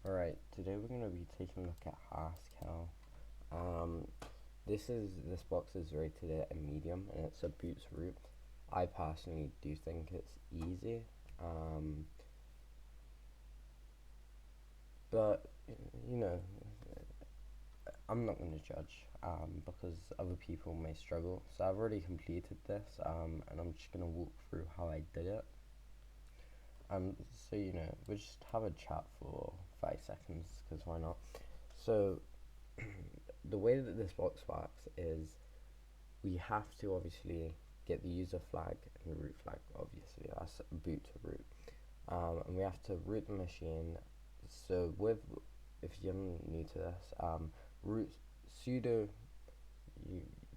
Alright, today we're going to be taking a look at HaskHell. This box is rated at a medium and it's a boots root. I personally do think it's easy, but you know, I'm not going to judge because other people may struggle. So I've already completed this and I'm just going to walk through how I did it. So we'll just have a chat for 5 seconds because why not? So the way that this box works is we have to obviously get the user flag and the root flag. Obviously that's boot to root, and we have to root the machine. So if you're new to this, root sudo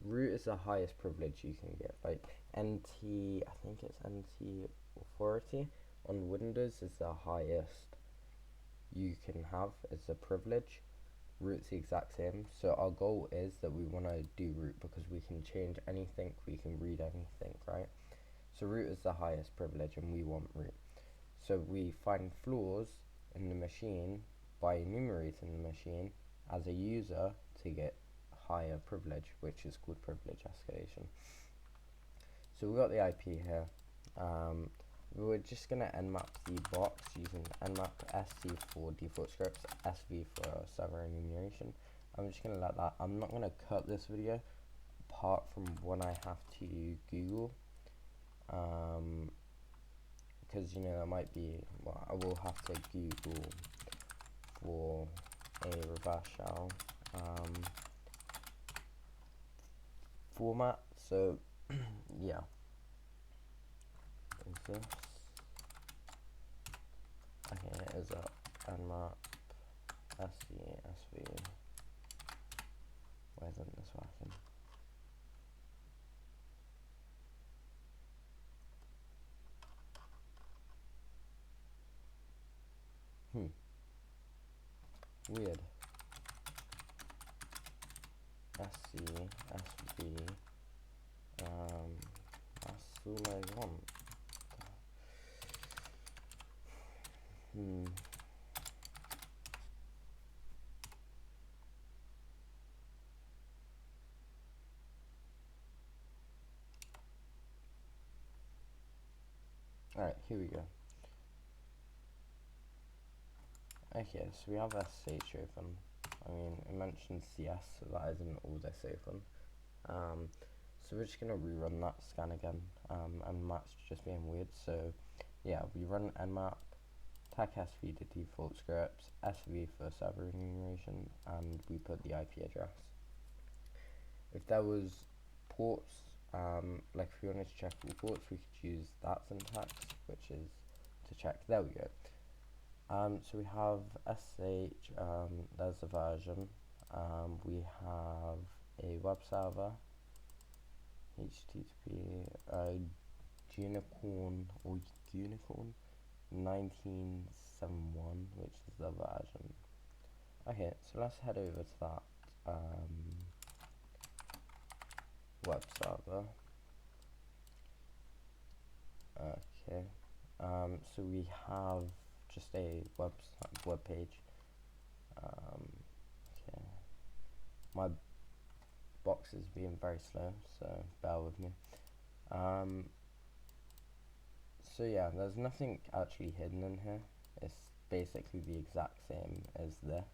root is the highest privilege you can get. Like NT, I think it's NT authority on Windows is the highest you can have as a privilege. Root's the exact same. So our goal is that we want to do root because we can change anything, we can read anything, right? So root is the highest privilege and we want root. So we find flaws in the machine by enumerating the machine as a user to get higher privilege, which is called privilege escalation. So we've got the IP here. We're just going to nmap the box using nmap sc for default scripts, sv for server enumeration. I'm just going to let that. I'm not going to cut this video apart from when I have to Google, because that might be, well, I will have to Google for a reverse shell format. So yeah, is this okay? Is that nmap sc sv? Why isn't this working? Weird. SC, SV, that's all I want. Alright, here we go. Okay, so we have SH open. I mean, it mentions CS, so that isn't all this open. So we're just going to rerun that scan again, and Matt's just being weird. So yeah, we run nmap, tag sv to default scripts, sv for server enumeration, and we put the IP address. If there was ports, like if we wanted to check all ports, we could use that syntax, which is to check. There we go. So we have sh, there's the version. We have a web server, http unicorn 1971, which is the version. Okay, so let's head over to that web server. Okay, so we have just a web page. Okay, my box is being very slow, so bear with me. So yeah, there's nothing actually hidden in here. It's basically the exact same as this.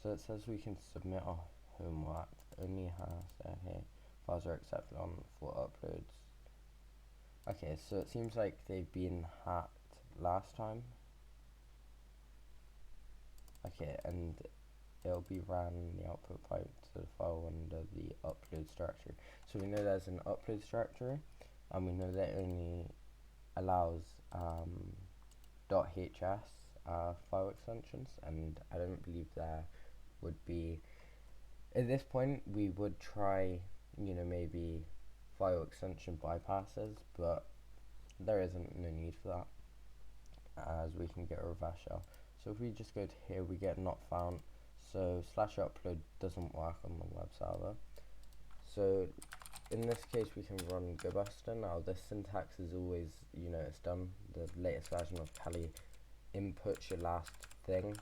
So it says we can submit our homework. Only has okay. Files are accepted on for uploads. Okay, so it seems like they've been hacked last time. Okay, and it'll be ran the output pipe to the file under the uploads directory. So we know there's an uploads directory, and we know that only allows .hs file extensions, and I don't believe there would be. At this point, we would try, maybe file extension bypasses, but there isn't no need for that, as we can get a reverse shell. So if we just go to here, we get not found. So /upload doesn't work on the web server. So in this case, we can run gobuster. Now this syntax is always, it's done. The latest version of Kali inputs your last thing.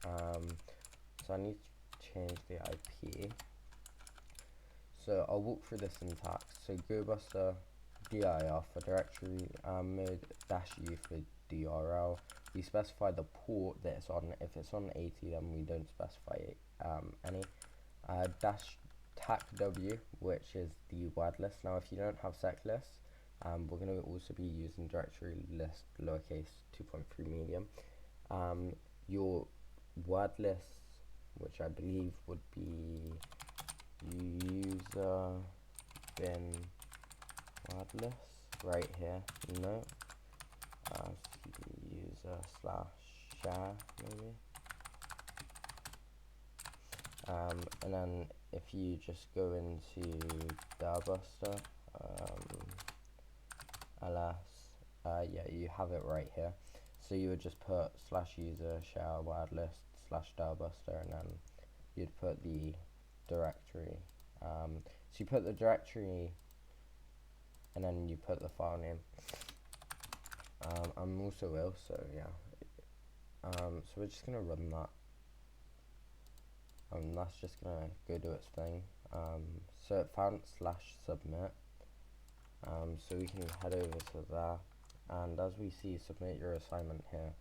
So I need to change the IP. So I'll walk through the syntax. So GoBuster dir for directory mode -u for DRL. We specify the port that it's on. If it's on 80, then we don't specify any. -tac-w, which is the word list. Now, if you don't have sec lists, we're going to also be using directory list lowercase 2.3 medium. Your word lists, which I believe would be user bin word list right here. No, user / share maybe. And then if you just go into dirbuster ls, yeah, you have it right here. So you would just put /user share word list /dirbuster, and then you'd put the directory. So you put the directory, and then you put the file name. I'm also ill, so yeah. So we're just gonna run that. That's just gonna go do its thing. So it found /submit. So we can head over to there, and as we see, submit your assignment here.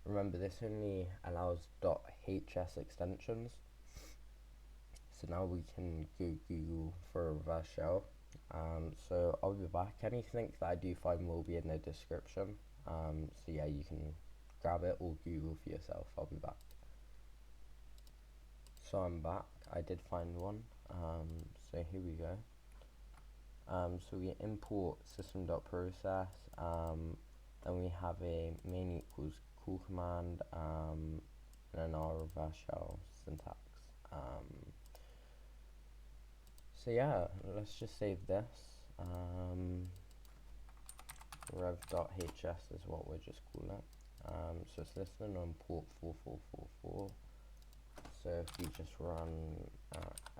Remember, this only allows .hs extensions. So now we can go Google for a reverse shell. So I'll be back. Anything that I do find will be in the description. So yeah, you can grab it or Google for yourself. I'll be back. So I'm back. I did find one. So here we go. So we import system.process, then we have a main equals cool command, and then our reverse shell syntax. So yeah, let's just save this. Rev.hs is what we're just calling it. So it's listening on port 4444. So if we just run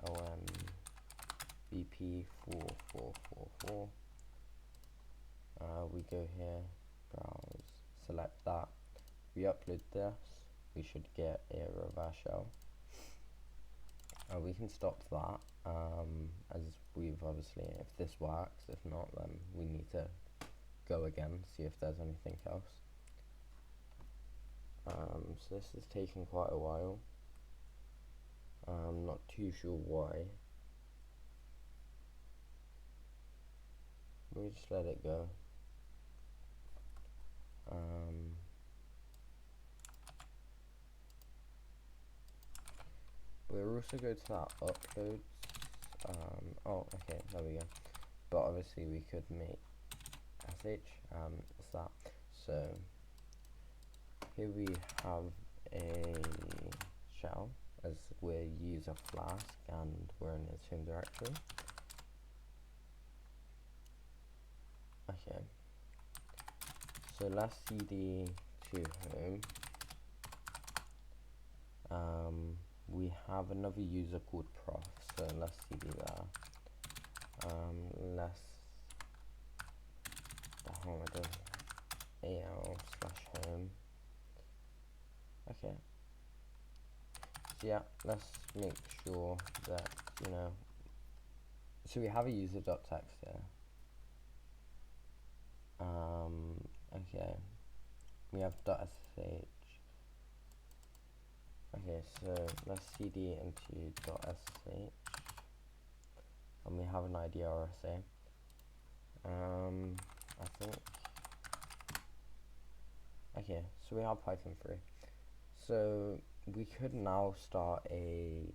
lm bp 4444, we go here, browse, select that, we upload this, we should get a reverse shell. We can stop that, as we've obviously, if this works. If not, then we need to go again, see if there's anything else. So this is taking quite a while. I'm not too sure why. We just let it go. We'll also go to that uploads. Oh, okay, there we go. But obviously we could make sh. It's that. So here we have a shell, as we're user flask and we're in its home directory. Okay. So let's cd to home. We have another user called prof, so let's cd there. Let's al/home. Okay. So yeah, let's make sure that, you know, so we have a user.text here. Okay, we have .sh. Okay, so let's cd into .sh, and we have an ID RSA. I think. Okay, so we have Python 3. So we could now start a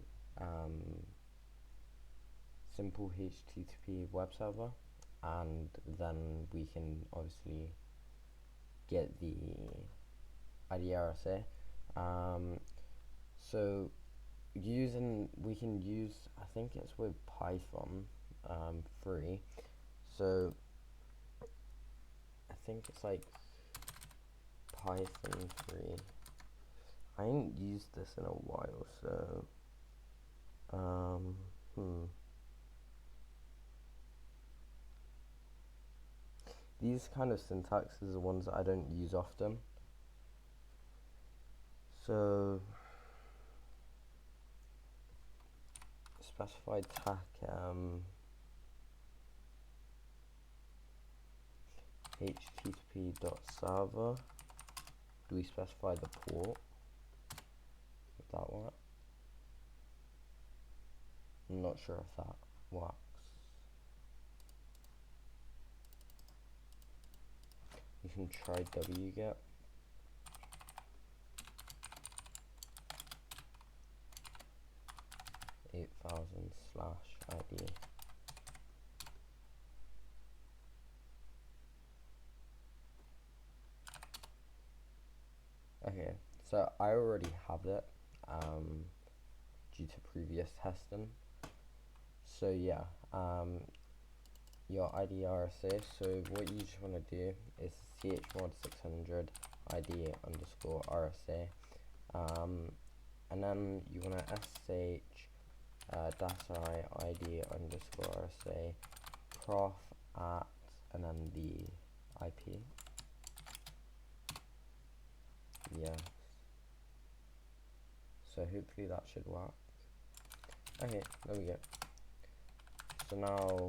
simple HTTP web server, and then we can obviously get the ID RSA. So we can use, I think it's with Python 3. So I think it's like Python 3. I ain't used this in a while, so these kind of syntaxes are ones that I don't use often. So specify THM http.server. Do we specify the port? Would that work? I'm not sure if that works. You can try wget. /ID. Okay, so I already have it due to previous testing. So yeah, your ID RSA. So what you just want to do is chmod 600 ID underscore RSA, and then you want to sh -i ID underscore RSA prof at, and then the IP. Yes. So hopefully that should work. Okay, there we go. So now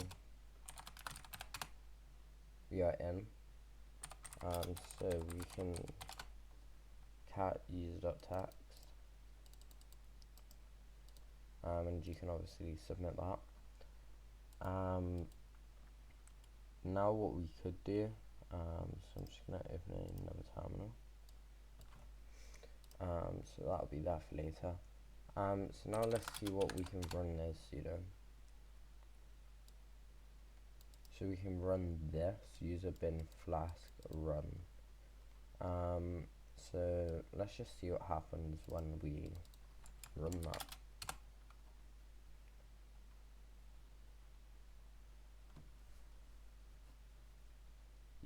we are in. So we can cat user.text, and you can obviously submit that. Now what we could do, so I'm just gonna open another terminal. So that'll be there for later. So now let's see what we can run as sudo. So we can run this user bin flask run. So let's just see what happens when we run that.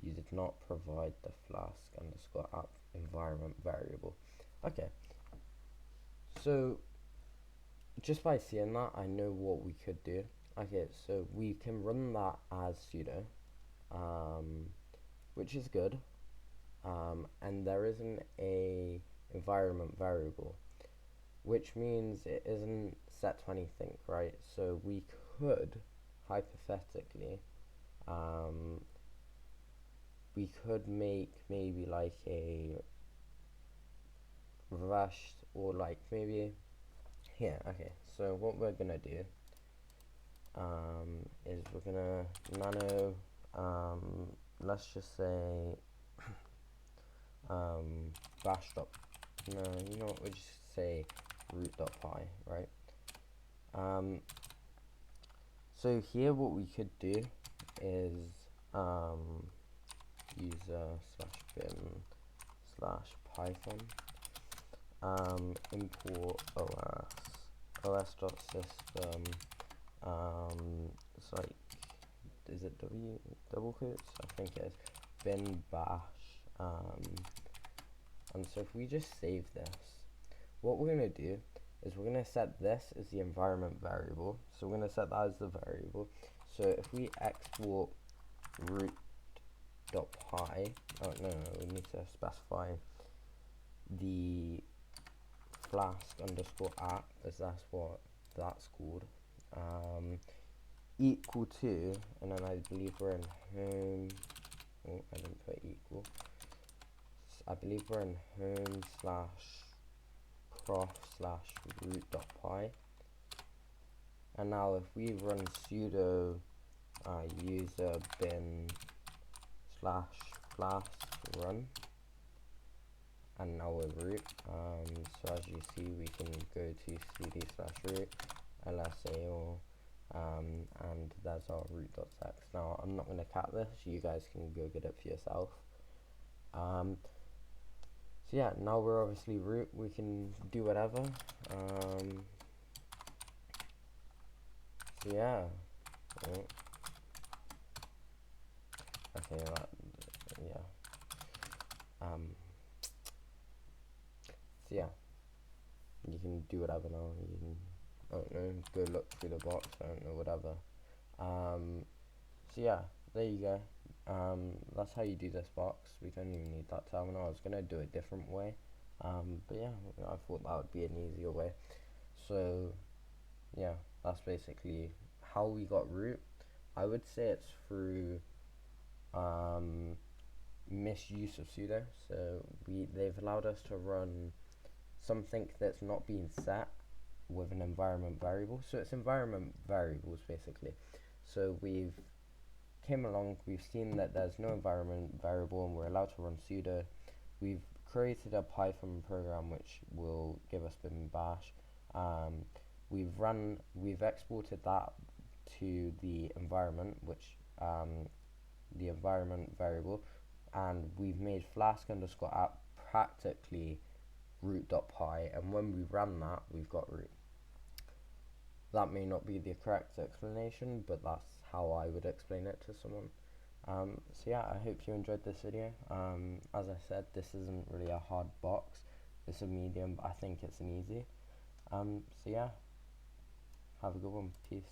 You did not provide the flask underscore app environment variable. Okay, so just by seeing that, I know what we could do. Okay, so we can run that as sudo, which is good, and there isn't a environment variable, which means it isn't set to anything, right? So we could hypothetically we could make maybe like a rushed, or like maybe here. Okay, so what we're gonna do is we're gonna nano let's just say bash dot, no, you know what, we'll just say root.py, right? So here what we could do is user /bin /python import os.system, it's like, is it double quotes? I think it is, bin bash, and so if we just save this, what we're going to do is we're going to set this as the environment variable. So we're going to set that as the variable. So if we export root.py, oh no, we need to specify the flask underscore app, as that's what that's called, equal to, and then I believe we're in home, oh, I didn't put equal, I believe we're in home /prof/root.py, and now if we run sudo user bin /flask run, and now we're root, so as you see we can go to cd/root lsa, and that's our root.txt. Now I'm not going to cat this, you guys can go get it for yourself. So yeah, now we're obviously root, we can do whatever. So yeah, oh. Okay, yeah. So yeah, you can do whatever now. You can, I don't know, go look through the box, I don't know, whatever. So yeah, there you go. That's how you do this box. We don't even need that terminal. I was gonna do a different way, But yeah, I thought that would be an easier way. So yeah, that's basically how we got root. I would say it's through um, misuse of sudo. So they've allowed us to run something that's not being set with an environment variable. So it's environment variables basically. So we've came along, we've seen that there's no environment variable and we're allowed to run sudo. We've created a Python program which will give us bin bash. We've exported that to the environment, which the environment variable, and we've made flask underscore app practically root.py, and when we run that, we've got root. That may not be the correct explanation, but that's how I would explain it to someone. So yeah, I hope you enjoyed this video. As I said, this isn't really a hard box. It's a medium, but I think it's an easy. So yeah, have a good one. Peace.